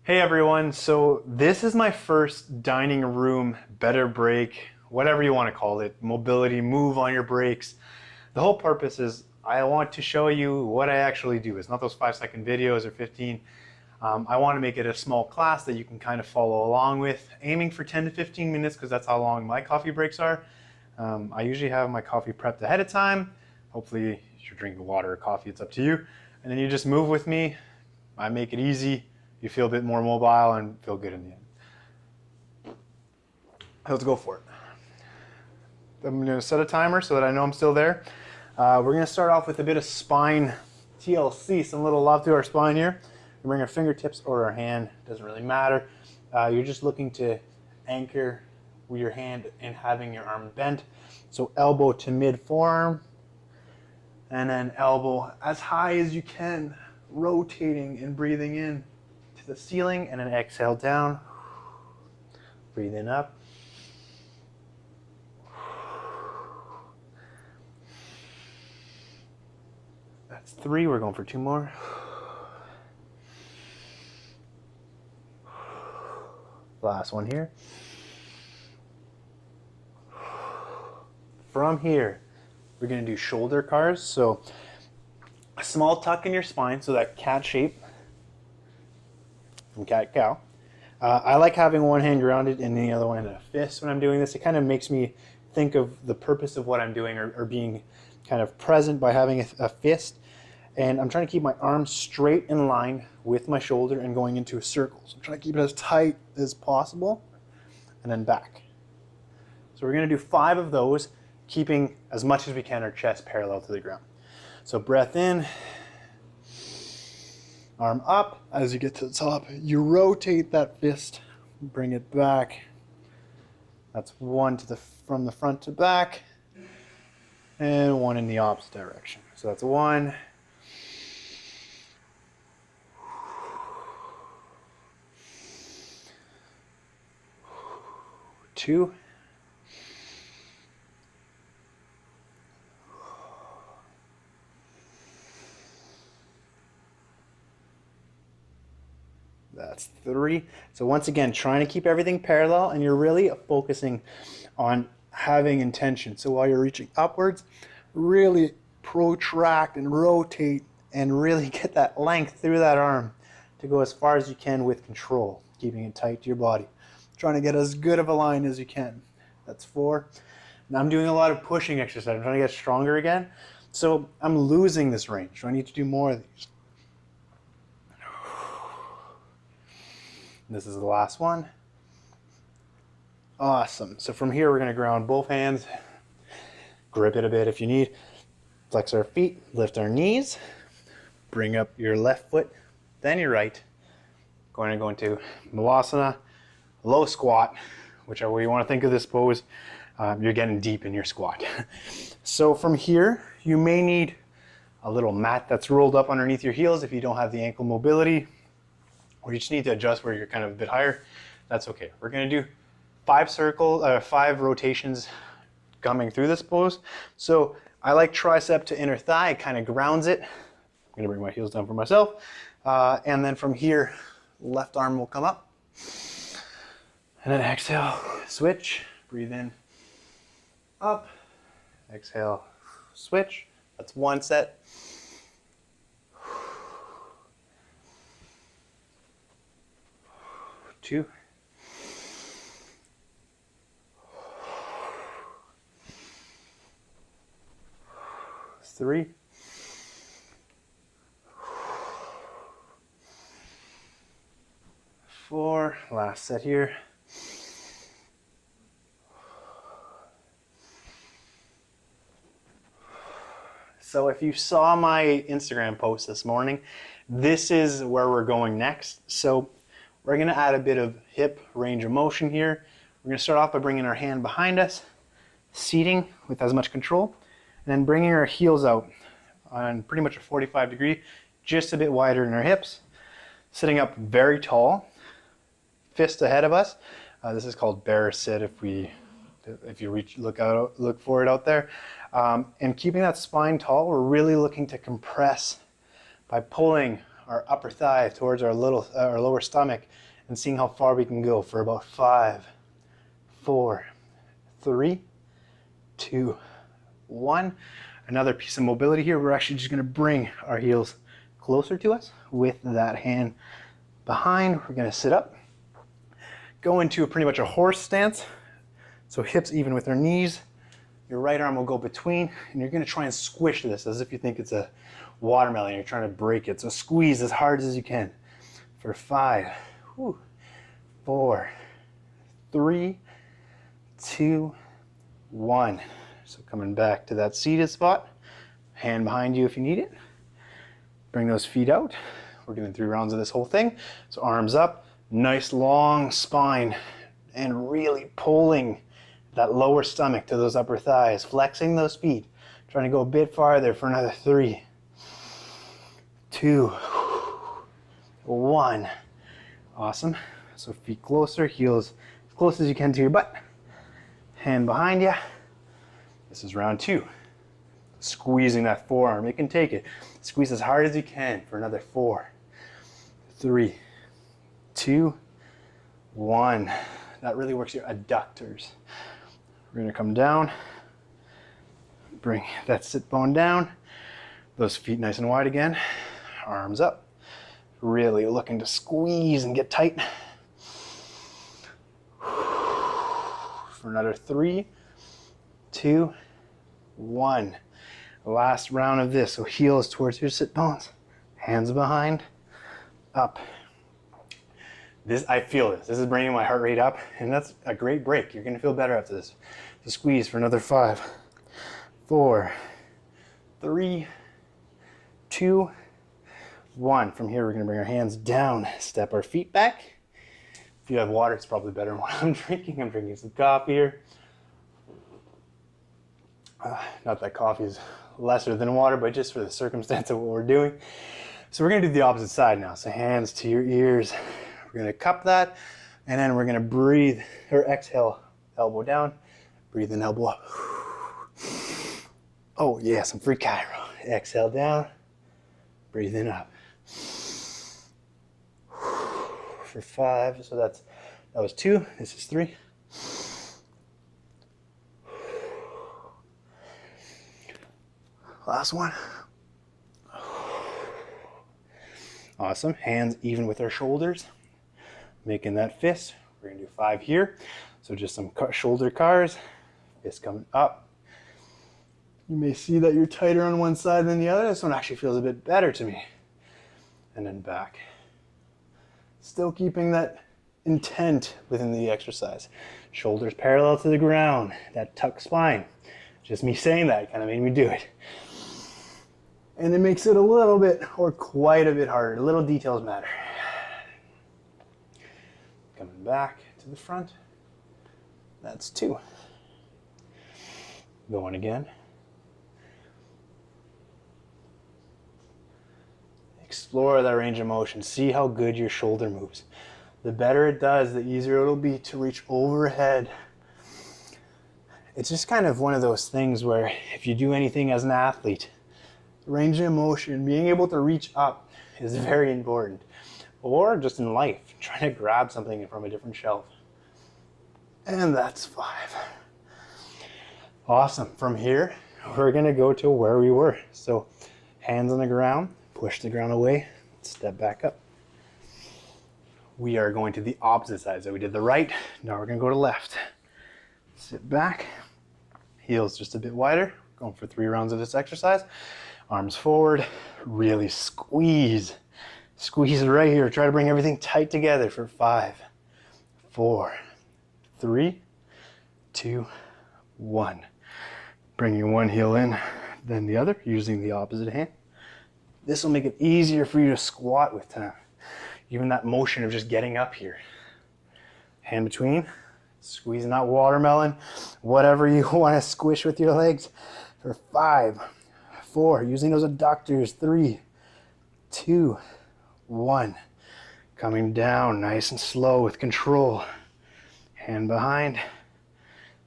Hey everyone, so this is my first dining room better break, whatever you want to call it, mobility, move on your breaks. The whole purpose is I want to show you what I actually do. It's not those 5-second videos or 15. I want to make it a small class that you can kind of follow along with, aiming for 10 to 15 minutes because that's how long my coffee breaks are. I usually have my coffee prepped ahead of time. Hopefully if you're drinking water or coffee, it's up to you. And then you just move with me. I make it easy. You feel a bit more mobile and feel good in the end. Let's go for it. I'm going to set a timer so that I know I'm still there. We're going to start off with a bit of spine TLC, some little love to our spine here. We bring our fingertips or our hand, doesn't really matter. You're just looking to anchor with your hand and having your arm bent. So elbow to mid forearm, and then elbow as high as you can, rotating and breathing in to the ceiling, and then exhale down. Breathe in up. That's 3. We're going for 2 more. Last one here. From here, we're going to do shoulder cars. So a small tuck in your spine, so that cat shape from cat-cow. I like having one hand grounded and the other one in a fist when I'm doing this. It kind of makes me think of the purpose of what I'm doing, or being kind of present by having a fist. And I'm trying to keep my arms straight in line with my shoulder and going into a circle. So I'm trying to keep it as tight as possible, and then back. So we're going to do 5 of those, keeping as much as we can our chest parallel to the ground. So breath in. Arm up. As you get to the top, you rotate that fist, bring it back. That's 1 from the front to back, and 1 in the opposite direction. So that's 1. 2. 3. So once again, trying to keep everything parallel, and you're really focusing on having intention. So while you're reaching upwards, really protract and rotate and really get that length through that arm to go as far as you can with control, keeping it tight to your body. Trying to get as good of a line as you can. That's 4. Now I'm doing a lot of pushing exercise. I'm trying to get stronger again. So I'm losing this range. So I need to do more of these. This is the last one. Awesome. So from here, we're going to ground both hands. Grip it a bit if you need. Flex our feet, lift our knees. Bring up your left foot, then your right. Going to go into Malasana, low squat, whichever way you want to think of this pose. You're getting deep in your squat. So from here, you may need a little mat that's rolled up underneath your heels if you don't have the ankle mobility, or you just need to adjust where you're kind of a bit higher. That's okay. We're going to do 5 rotations coming through this pose. So I like tricep to inner thigh. It kind of grounds it. I'm going to bring my heels down for myself. And then from here, left arm will come up. And then exhale, switch, breathe in, up, exhale, switch. That's 1 set. 2. 3. 4. Last set here. So if you saw my Instagram post this morning, this is where we're going next. So we're going to add a bit of hip range of motion here. We're going to start off by bringing our hand behind us, seating with as much control, and then bringing our heels out on pretty much a 45 degree, just a bit wider in our hips. Sitting up very tall, fist ahead of us. This is called bear sit if you look for it out there. And keeping that spine tall, we're really looking to compress by pulling our upper thigh towards our lower stomach and seeing how far we can go for about 5, 4, 3, 2, 1. Another piece of mobility here. We're actually just going to bring our heels closer to us with that hand behind. We're going to sit up, go into pretty much a horse stance. So hips even with our knees. Your right arm will go between, and you're going to try and squish this as if you think it's a watermelon. You're trying to break it. So squeeze as hard as you can for 5, 4, 3, 2, 1. So coming back to that seated spot, hand behind you if you need it. Bring those feet out. We're doing 3 rounds of this whole thing. So arms up, nice long spine, and really pulling that lower stomach to those upper thighs, flexing those feet, trying to go a bit farther for another 3, 2, 1. Awesome. So feet closer, heels as close as you can to your butt. Hand behind you. This is round 2. Squeezing that forearm. You can take it. Squeeze as hard as you can for another 4, 3, 2, 1. That really works your adductors. We're going to come down, bring that sit bone down, those feet nice and wide again, arms up, really looking to squeeze and get tight. For another 3, 2, 1. Last round of this, so heels towards your sit bones, hands behind, up. I feel this. This is bringing my heart rate up, and that's a great break. You're going to feel better after this. So squeeze for another 5, 4, 3, 2, 1. From here, we're going to bring our hands down, step our feet back. If you have water, it's probably better than what I'm drinking. I'm drinking some coffee here. Not that coffee is lesser than water, but just for the circumstance of what we're doing. So we're going to do the opposite side now. So hands to your ears. We're going to cup that, and then we're going to breathe, or exhale, elbow down, breathe in, elbow up. Oh yeah, some free Cairo. Exhale down, breathe in, up. For 5, so that was 2, this is 3. Last one. Awesome, hands even with our shoulders. Making that fist. We're going to do 5 here. So just some shoulder cars. Fist coming up. You may see that you're tighter on one side than the other. This one actually feels a bit better to me. And then back. Still keeping that intent within the exercise. Shoulders parallel to the ground. That tucked spine. Just me saying that kind of made me do it. And it makes it a little bit, or quite a bit harder. Little details matter. Coming back to the front. That's 2. Going again. Explore that range of motion. See how good your shoulder moves. The better it does, the easier it'll be to reach overhead. It's just kind of one of those things where if you do anything as an athlete, range of motion, being able to reach up is very important. Or just in life, trying to grab something from a different shelf. And that's 5. Awesome. From here, we're going to go to where we were. So hands on the ground, push the ground away, step back up. We are going to the opposite side. So we did the right, now we're going to go to left. Sit back, heels just a bit wider. Going for 3 rounds of this exercise. Arms forward, really squeeze. Squeeze right here. Try to bring everything tight together for 5, 4, 3, 2, 1. Bringing one heel in, then the other, using the opposite hand. This will make it easier for you to squat with time. Even that motion of just getting up here. Hand between, squeezing that watermelon, whatever you want to squish with your legs for 5, 4, using those adductors, 3, 2, 1. Coming down nice and slow with control. Hand behind.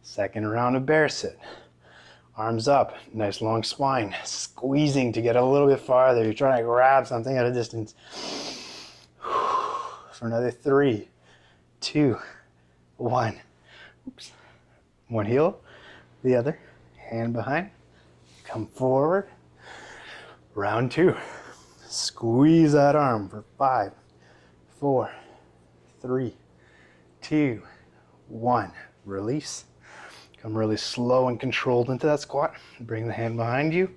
Second round of bear sit. Arms up, nice long spine, squeezing to get a little bit farther. You're trying to grab something at a distance. For another 3, 2, 1. Oops. One heel, the other, hand behind, come forward. Round 2. Squeeze that arm for 5, 4, 3, 2, 1. Release. Come really slow and controlled into that squat. Bring the hand behind you.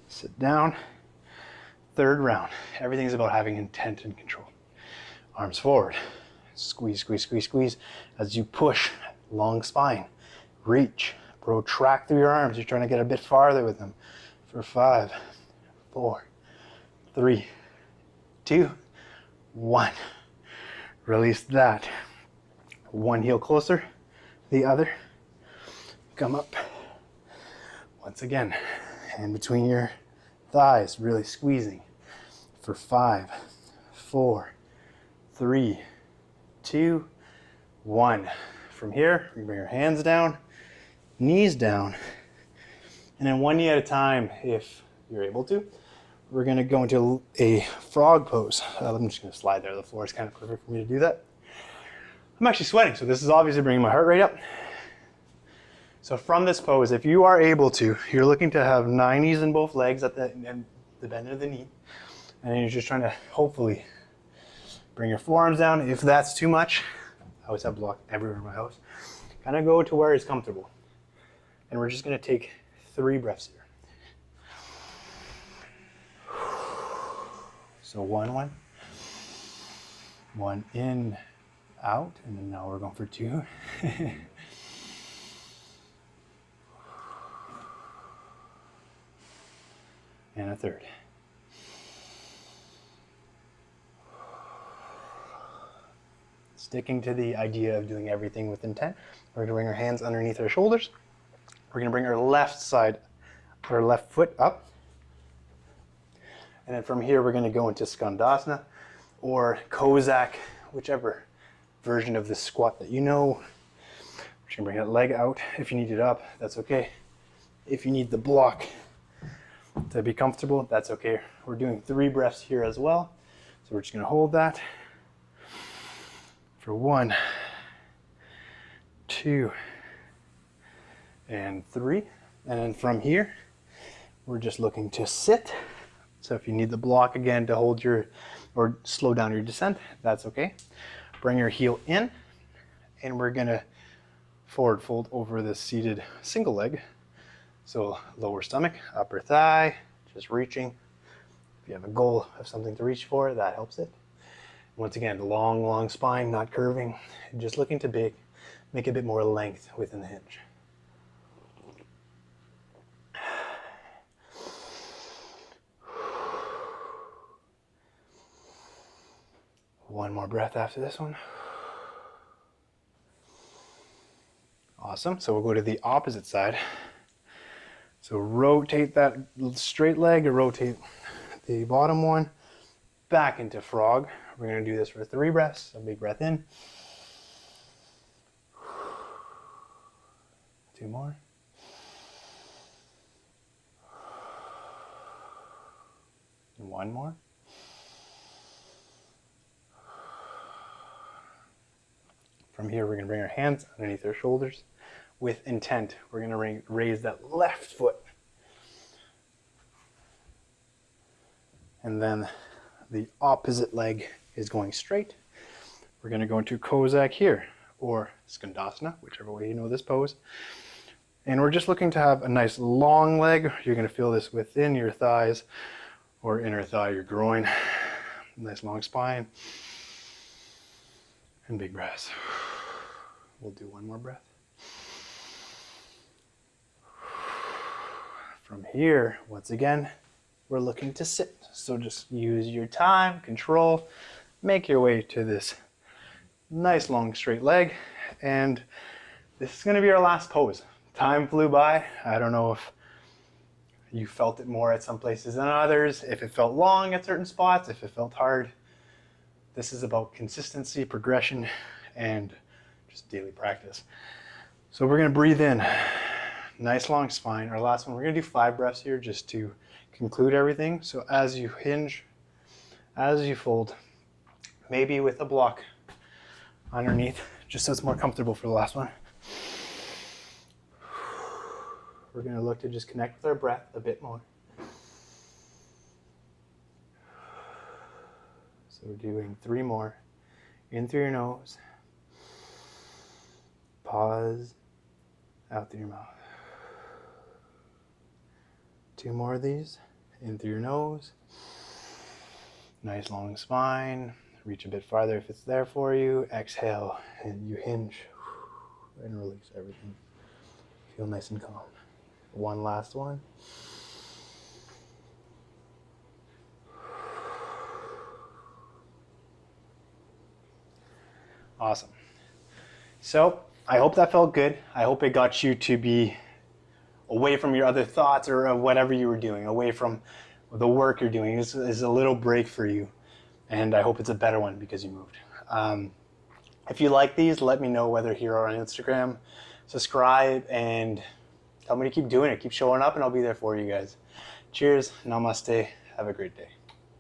Sit down. Third round. Everything's about having intent and control. Arms forward. Squeeze, squeeze, squeeze, squeeze. As you push, long spine. Reach. Protract through your arms. You're trying to get a bit farther with them. For 5, 4, 3, 2, 1. Release that. One heel closer, the other. Come up. Once again, hand between your thighs, really squeezing. For 5, 4, 3, 2, 1. From here, you bring your hands down, knees down, and then one knee at a time, if you're able to. We're gonna go into a frog pose. I'm just gonna slide there. The floor is kind of perfect for me to do that. I'm actually sweating, so this is obviously bringing my heart rate up. So from this pose, if you are able to, you're looking to have 90s in both legs at the bend of the knee. And then you're just trying to hopefully bring your forearms down. If that's too much, I always have block everywhere in my house. Kind of go to where it's comfortable. And we're just gonna take 3 breaths here. So 1, 1 in, out, and then now we're going for 2. And a 3rd. Sticking to the idea of doing everything with intent, we're going to bring our hands underneath our shoulders. We're going to bring our left foot up. And then from here, we're going to go into Skandasana or Kozak, whichever version of this squat that you know. We're going to bring that leg out. If you need it up, that's okay. If you need the block to be comfortable, that's okay. We're doing 3 breaths here as well. So we're just going to hold that for 1, 2, and 3. And then from here, we're just looking to sit. So if you need the block again to hold or slow down your descent, that's okay. Bring your heel in, and we're gonna forward fold over the seated single leg. So lower stomach, upper thigh, just reaching. If you have a goal of something to reach for, that helps it. Once again, long, long spine, not curving. Just looking to make a bit more length within the hinge. One more breath after this one. Awesome. So we'll go to the opposite side. So rotate that straight leg or rotate the bottom one back into frog. We're going to do this for 3 breaths. A big breath in. 2 more. And 1 more. From here, we're going to bring our hands underneath our shoulders with intent. We're going to raise that left foot. And then the opposite leg is going straight. We're going to go into Kozak here, or Skandasana, whichever way you know this pose. And we're just looking to have a nice long leg. You're going to feel this within your thighs or inner thigh, your groin. Nice long spine. And big breaths. We'll do 1 more breath. From here, once again, we're looking to sit. So just use your time, control, make your way to this nice long straight leg. And this is going to be our last pose. Time flew by. I don't know if you felt it more at some places than others, if it felt long at certain spots, if it felt hard. This is about consistency, progression, and just daily practice. So we're going to breathe in nice long spine. Our last one, we're gonna do 5 breaths here just to conclude everything. So as you hinge, as you fold, maybe with a block underneath, just so it's more comfortable for the last one. We're gonna look to just connect with our breath a bit more. So we're doing 3 more. In through your nose. Pause. Out through your mouth. 2 more of these. In through your nose. Nice long spine. Reach a bit farther if it's there for you. Exhale and you hinge and release everything. Feel nice and calm. One last one. Awesome. So I hope that felt good. I hope it got you to be away from your other thoughts or whatever you were doing, away from the work you're doing. This is a little break for you. And I hope it's a better one because you moved. If you like these, let me know, whether here or on Instagram. Subscribe and tell me to keep doing it. Keep showing up and I'll be there for you guys. Cheers. Namaste. Have a great day.